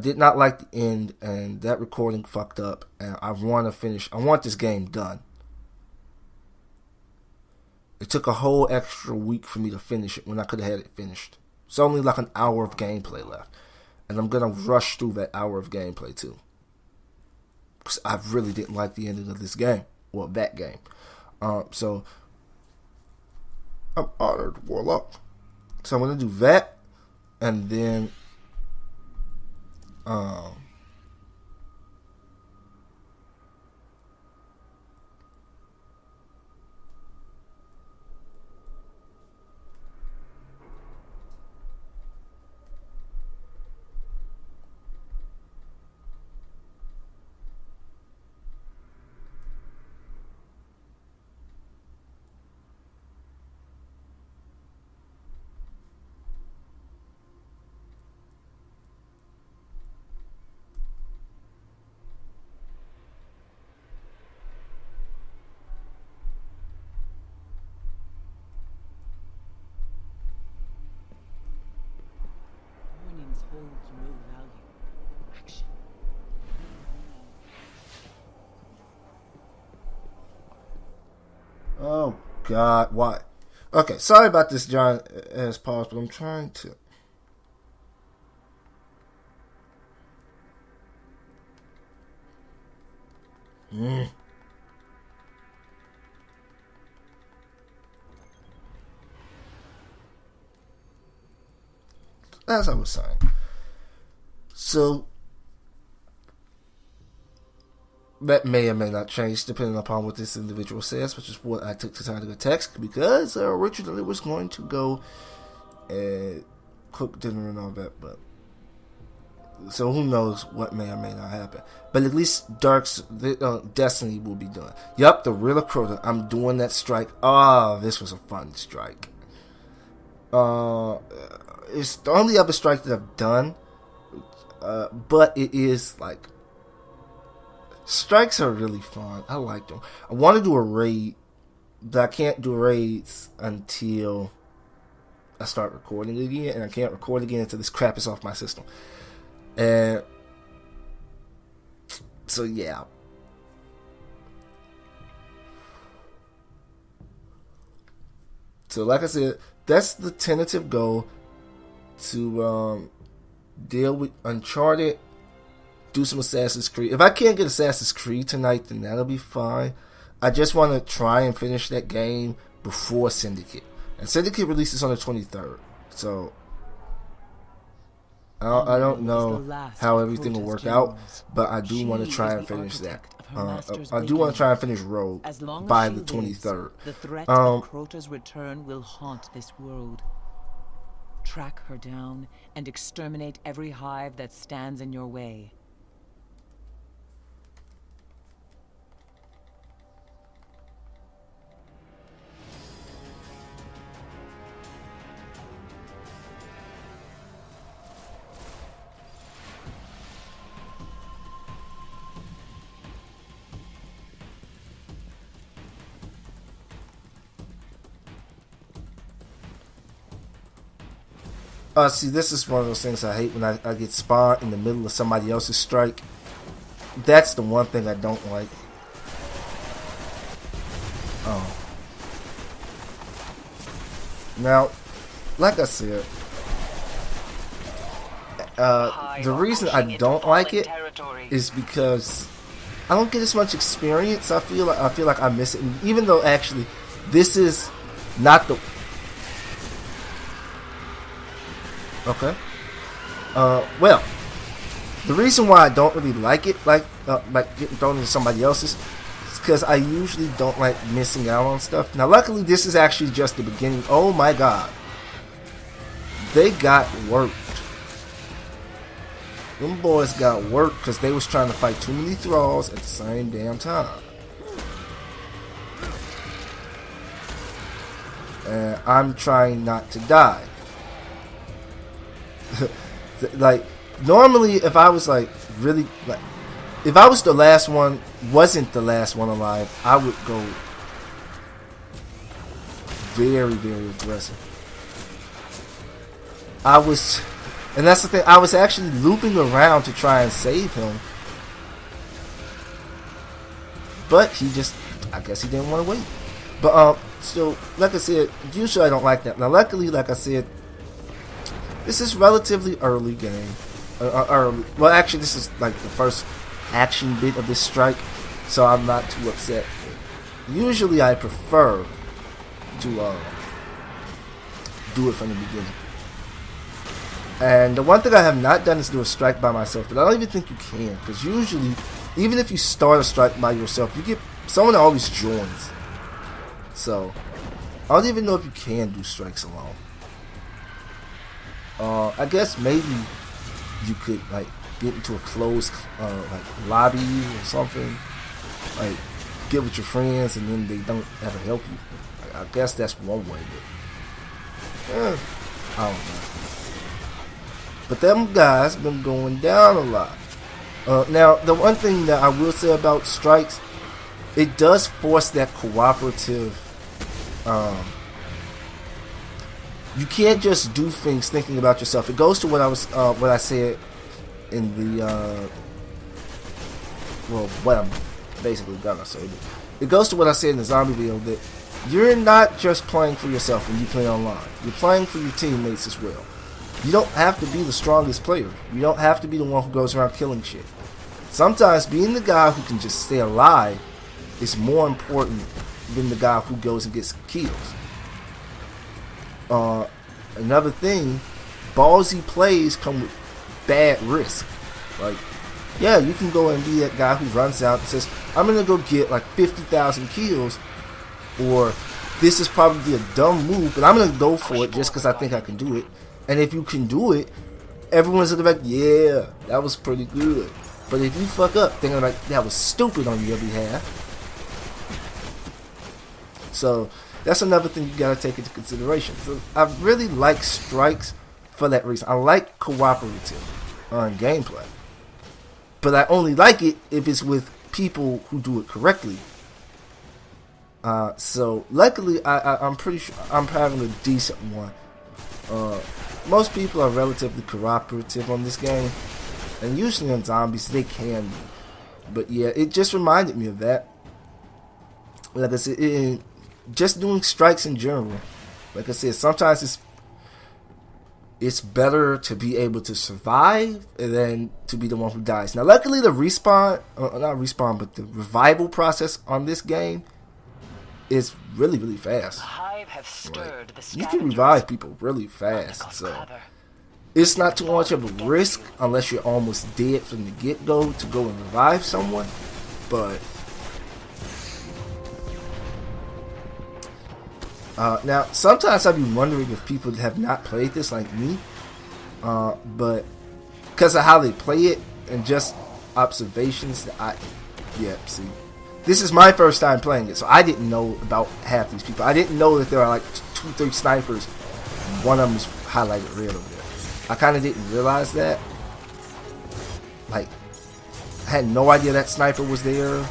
did not like the end, and that recording fucked up. And I want to finish. I want this game done. It took a whole extra week for me to finish it when I could have had it finished. It's only like an hour of gameplay left, and I'm gonna rush through that hour of gameplay too, because I really didn't like the ending of this game or that game. So I'm honored Warlock. So I'm gonna do that, and then hold no value. Action. oh God, why? Okay, sorry about this, John. Has paused, but I'm trying to. As I was saying, so that may or may not change depending upon what this individual says, which is what I took the time to text, because I originally was going to go and cook dinner and all that, but so who knows what may or may not happen. But at least Destiny will be done. Yup, the Real Crota. I'm doing that strike. This was a fun strike. It's the only other strike that I've done, but it is like, strikes are really fun. I like them. I want to do a raid, but I can't do raids until I start recording again, and I can't record again until this crap is off my system. And so yeah. So like I said, that's the tentative goal, to deal with Uncharted, do some Assassin's Creed. If I can't get Assassin's Creed tonight, then that'll be fine. I just want to try and finish that game before Syndicate. And Syndicate releases on the 23rd. So I don't know how everything will work out, but I do want to try and finish that. I do want to try and finish Rogue by the 23rd. The threat of Crota's return will haunt this world. Track her down and exterminate every hive that stands in your way. See, this is one of those things I hate when I get spawned in the middle of somebody else's strike. That's the one thing I don't like. Now, like I said, the reason I don't like it is because I don't get as much experience. I feel like I miss it, even though actually this is not the. Okay. Well, the reason why I don't really like it, like getting thrown into somebody else's, is because I usually don't like missing out on stuff. Now, luckily, this is actually just the beginning. Oh my God, they got worked. Them boys got worked because they was trying to fight too many thralls at the same damn time. And I'm trying not to die. Like, normally if I was like really, like, if I was the last one, wasn't the last one alive, I would go very, very aggressive. I was And that's the thing. I was actually looping around to try and save him. But he just, I guess he didn't want to wait. But, so, like I said, usually I don't like that. Now, luckily, like I said, this is relatively early game. Early. Well, actually, this is like the first action bit of this strike, so I'm not too upset. Usually, I prefer to do it from the beginning. And the one thing I have not done is do a strike by myself, but I don't even think you can, because usually, even if you start a strike by yourself, you get someone always joins. So, I don't even know if you can do strikes alone. I guess maybe you could like get into a closed like lobby or something, like get with your friends and then they don't ever help you. I guess that's one way, but I don't know. But them guys been going down a lot. Now, the one thing that I will say about strikes, it does force that cooperative. You can't just do things thinking about yourself. It goes to what I said in the what I'm basically gonna say. It goes to what I said in the zombie video, that you're not just playing for yourself when you play online. You're playing for your teammates as well. You don't have to be the strongest player. You don't have to be the one who goes around killing shit. Sometimes being the guy who can just stay alive is more important than the guy who goes and gets kills. Another thing, ballsy plays come with bad risk. Like, yeah, you can go and be that guy who runs out and says, I'm gonna go get like 50,000 kills, or this is probably a dumb move, but I'm gonna go for it just because I think I can do it. And if you can do it, everyone's gonna be like, yeah, that was pretty good. But if you fuck up, they're gonna be like, that was stupid on your behalf. So that's another thing you gotta take into consideration. So I really like strikes for that reason. I like cooperative gameplay, but I only like it if it's with people who do it correctly. So luckily, I'm pretty sure I'm having a decent one. Most people are relatively cooperative on this game, and usually on zombies they can be. But yeah, it just reminded me of that. Like I said, just doing strikes in general. Like I said, sometimes it's better to be able to survive than to be the one who dies. Now, luckily, the respawn, not respawn, but the revival process on this game is really, really fast. Right. You can revive people really fast, so it's not too much of a risk unless you're almost dead from the get-go to go and revive someone. But now, sometimes I've been wondering if people have not played this like me, but because of how they play it and just observations that see, this is my first time playing it, so I didn't know about half these people. I didn't know that there are like 2-3 snipers. One of them is highlighted red over there. I kind of didn't realize that. Like, I had no idea that sniper was there.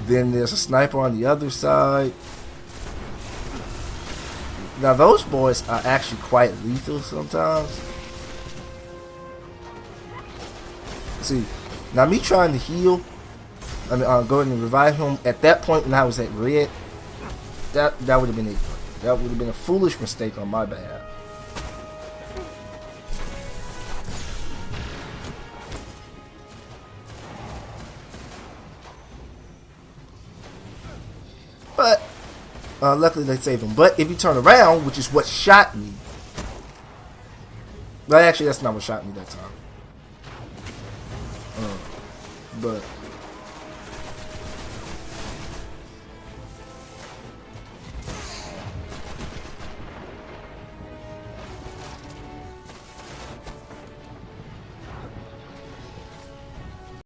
Then there's a sniper on the other side. Now those boys are actually quite lethal sometimes. See, now me trying to heal, go ahead and revive him at that point when I was at red, that would have been a foolish mistake on my behalf. But luckily they saved him. But if you turn around, which is what shot me, well, actually that's not what shot me that time. But